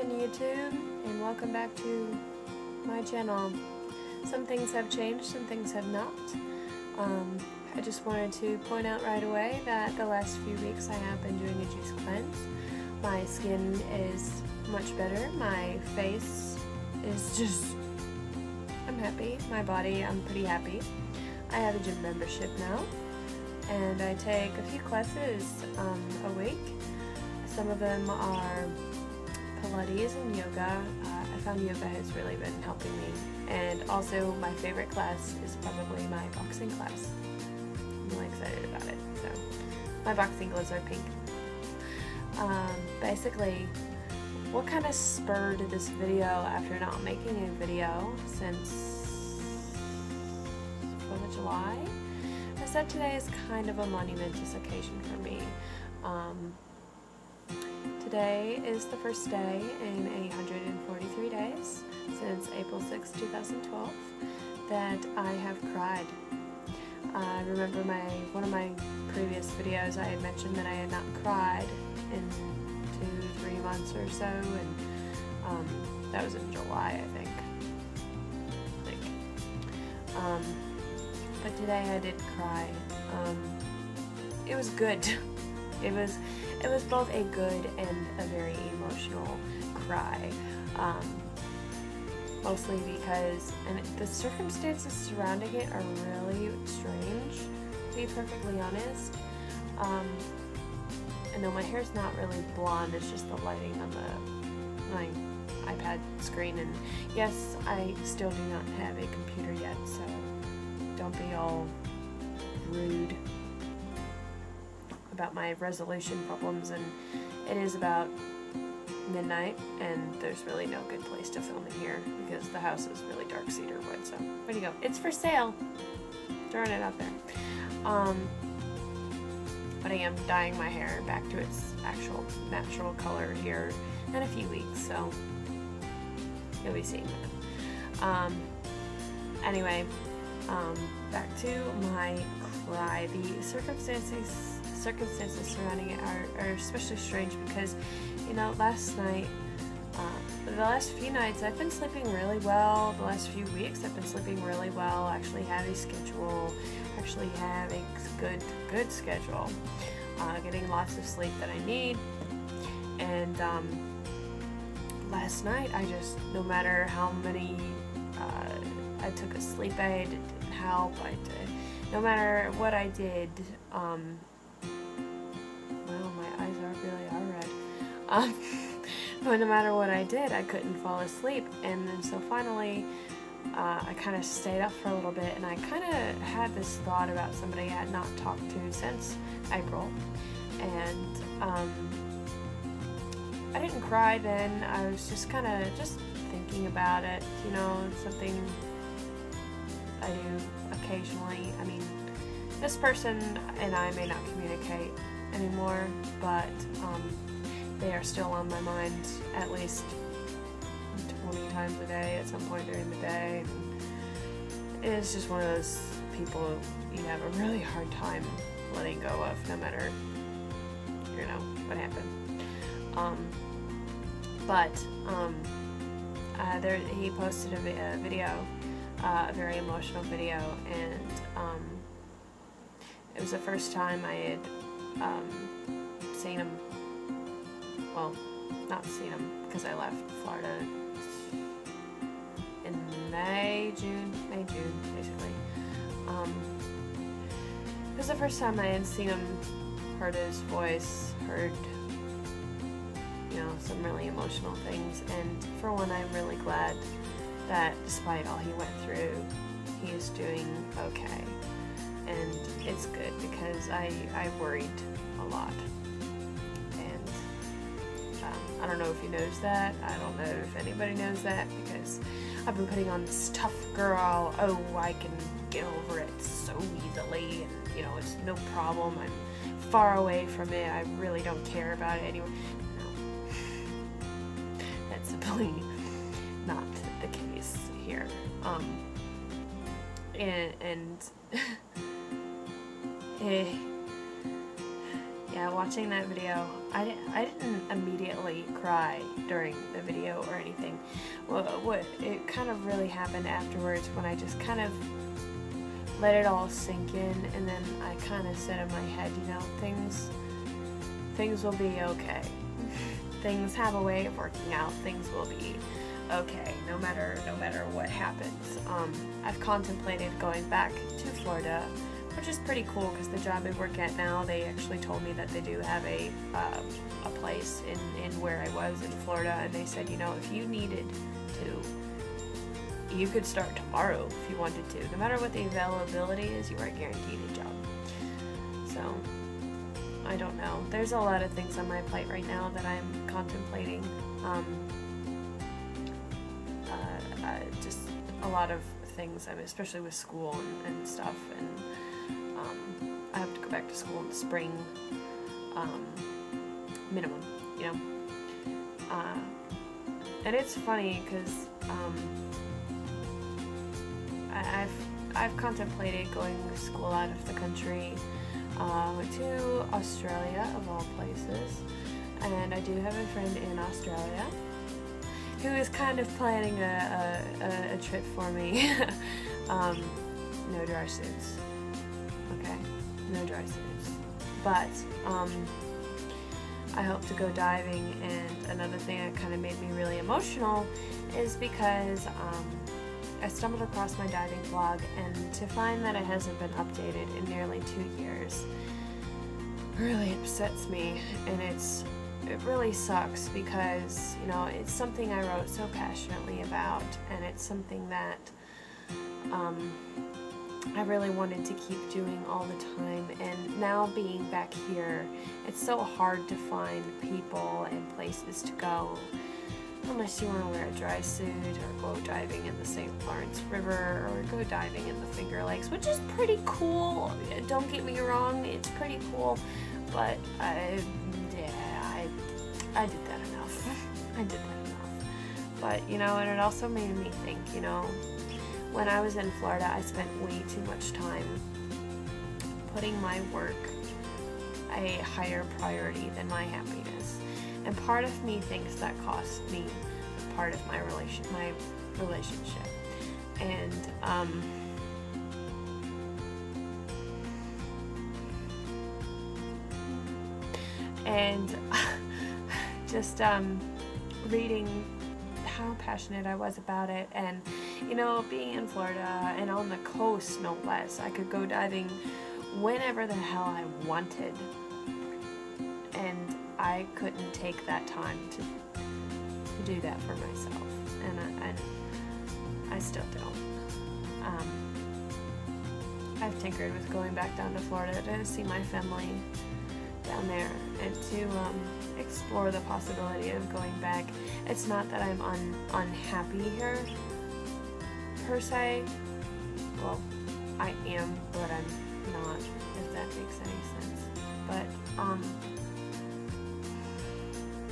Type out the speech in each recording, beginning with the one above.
again, YouTube, and welcome back to my channel. Some things have changed, some things have not. I just wanted to point out right away that the last few weeks I have been doing a juice cleanse. My skin is much better. My face is just... I'm happy. My body, I'm pretty happy. I have a gym membership now, and I take a few classes a week. Some of them are Pilates and yoga. I found yoga has really been helping me. And also my favorite class is probably my boxing class. I'm really excited about it. So my boxing gloves are pink. Basically, what kind of spurred this video after not making a video since 4th of July? I said today is kind of a monumentous occasion for me. Today is the first day in 143 days since April 6, 2012 that I have cried. I remember one of my previous videos I had mentioned that I had not cried in 2-3 months or so, and that was in July, I think. But today I did cry. It was good. It was both a good and a very emotional cry. Mostly because the circumstances surrounding it are really strange, to be perfectly honest. I know my hair's not really blonde, it's just the lighting on my iPad screen, and yes, I still do not have a computer yet, so don't be all rude about my resolution problems. And it is about midnight, and there's really no good place to film in here because the house is really dark cedar wood. So where do you go? It's for sale. Throwing it out there. But I am dyeing my hair back to its actual natural color here in a few weeks, so you'll be seeing that. Anyway, back to my cry. The circumstances surrounding it are especially strange because, you know, last night, the last few nights I've been sleeping really well. The last few weeks I've been sleeping really well. I actually have a schedule, actually have a good schedule, getting lots of sleep that I need. And last night I just, no matter how many, I took a sleep aid, it didn't help. No matter what I did, well, my eyes are really red. But no matter what I did, I couldn't fall asleep. And then so finally, I kind of stayed up for a little bit, and I kind of had this thought about somebody I had not talked to since April. And I didn't cry then. I was just kind of thinking about it, you know, something I do occasionally. I mean, this person and I may not communicate anymore, but they are still on my mind at least 20 times a day at some point during the day. And it's just one of those people you have a really hard time letting go of, no matter, you know, what happened. He posted a video, a very emotional video, and it was the first time I had seen him. Well, not seen him because I left Florida in May, June, basically. It was the first time I had seen him, heard his voice, heard, you know, some really emotional things. And for one, I'm really glad that despite all he went through, he is doing okay. And it's good because I worried a lot. I don't know if he knows that. I don't know if anybody knows that, because I've been putting on this tough girl, oh, I can get over it so easily, and, you know, it's no problem, I'm far away from it, I really don't care about it anymore. No. That's simply not the case here. Yeah, watching that video, I didn't immediately cry during the video or anything. What it kind of really happened afterwards, when I just kind of let it all sink in, and then I kind of said in my head, you know, things will be okay. Things have a way of working out. Things will be okay, no matter what happens. I've contemplated going back to Florida, which is pretty cool because the job I work at now, they actually told me that they do have a place in where I was in Florida, and they said, you know, if you needed to, you could start tomorrow if you wanted to. No matter what the availability is, you are guaranteed a job. So, I don't know. There's a lot of things on my plate right now that I'm contemplating. Just a lot of things, especially with school and stuff, and I have to go back to school in the spring, minimum, you know. And it's funny because I've contemplated going to school out of the country, to Australia of all places, and I do have a friend in Australia who is kind of planning a trip for me. No dry suits. Okay? No dry suits. But, I hope to go diving, and another thing that kind of made me really emotional is because, I stumbled across my diving blog, and to find that it hasn't been updated in nearly 2 years really upsets me, and it really sucks because, you know, it's something I wrote so passionately about, and it's something that I really wanted to keep doing all the time. And now being back here, it's so hard to find people and places to go unless you want to wear a dry suit or go diving in the St. Lawrence River or go diving in the Finger Lakes, which is pretty cool. Don't get me wrong, it's pretty cool, but I did that enough. I did that enough. But, you know, and it also made me think, you know, when I was in Florida, I spent way too much time putting my work a higher priority than my happiness. And part of me thinks that cost me part of my relationship. And just reading how passionate I was about it, and, you know, being in Florida and on the coast, no less, I could go diving whenever the hell I wanted, and I couldn't take that time to do that for myself, and I still don't. I've tinkered with going back down to Florida to see my family down there, and to explore the possibility of going back. It's not that I'm unhappy here, per se. Well, I am, but I'm not, if that makes any sense. But,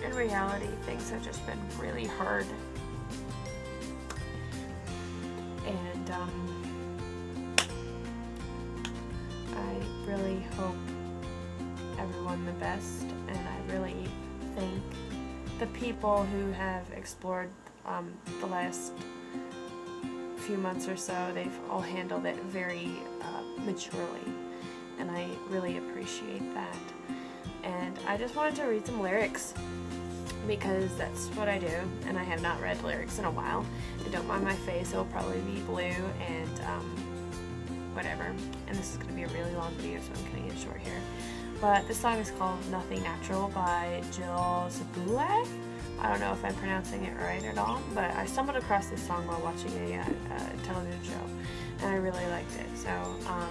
in reality, things have just been really hard. And, I really hope everyone the best, and I really thank the people who have explored the last few months or so. They've all handled it very maturely, and I really appreciate that. And I just wanted to read some lyrics because that's what I do, and I have not read lyrics in a while. And don't mind my face, it'll probably be blue and whatever. And this is going to be a really long video, so I'm cutting it short here. But this song is called Nothing Natural by Jill Zabulak. I don't know if I'm pronouncing it right at all, but I stumbled across this song while watching a television show, and I really liked it. So, here are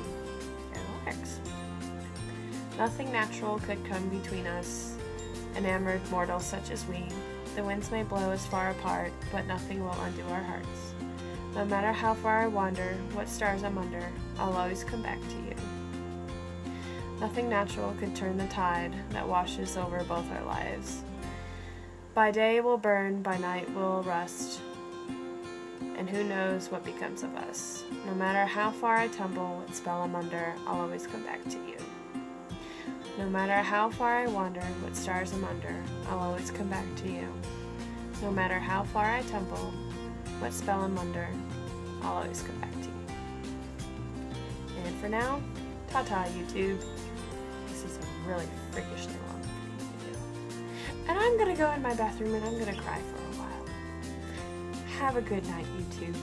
the lyrics. Nothing natural could come between us, enamored mortals such as we. The winds may blow us far apart, but nothing will undo our hearts. No matter how far I wander, what stars I'm under, I'll always come back to you. Nothing natural could turn the tide that washes over both our lives. By day we'll burn, by night we'll rust, and who knows what becomes of us. No matter how far I tumble, what spell I'm under, I'll always come back to you. No matter how far I wander, what stars I'm under, I'll always come back to you. No matter how far I tumble, what spell I'm under, I'll always come back to you. And for now, ta-ta, YouTube. This is a really freakishly long video. And I'm gonna go in my bathroom and I'm gonna cry for a while. Have a good night, YouTube.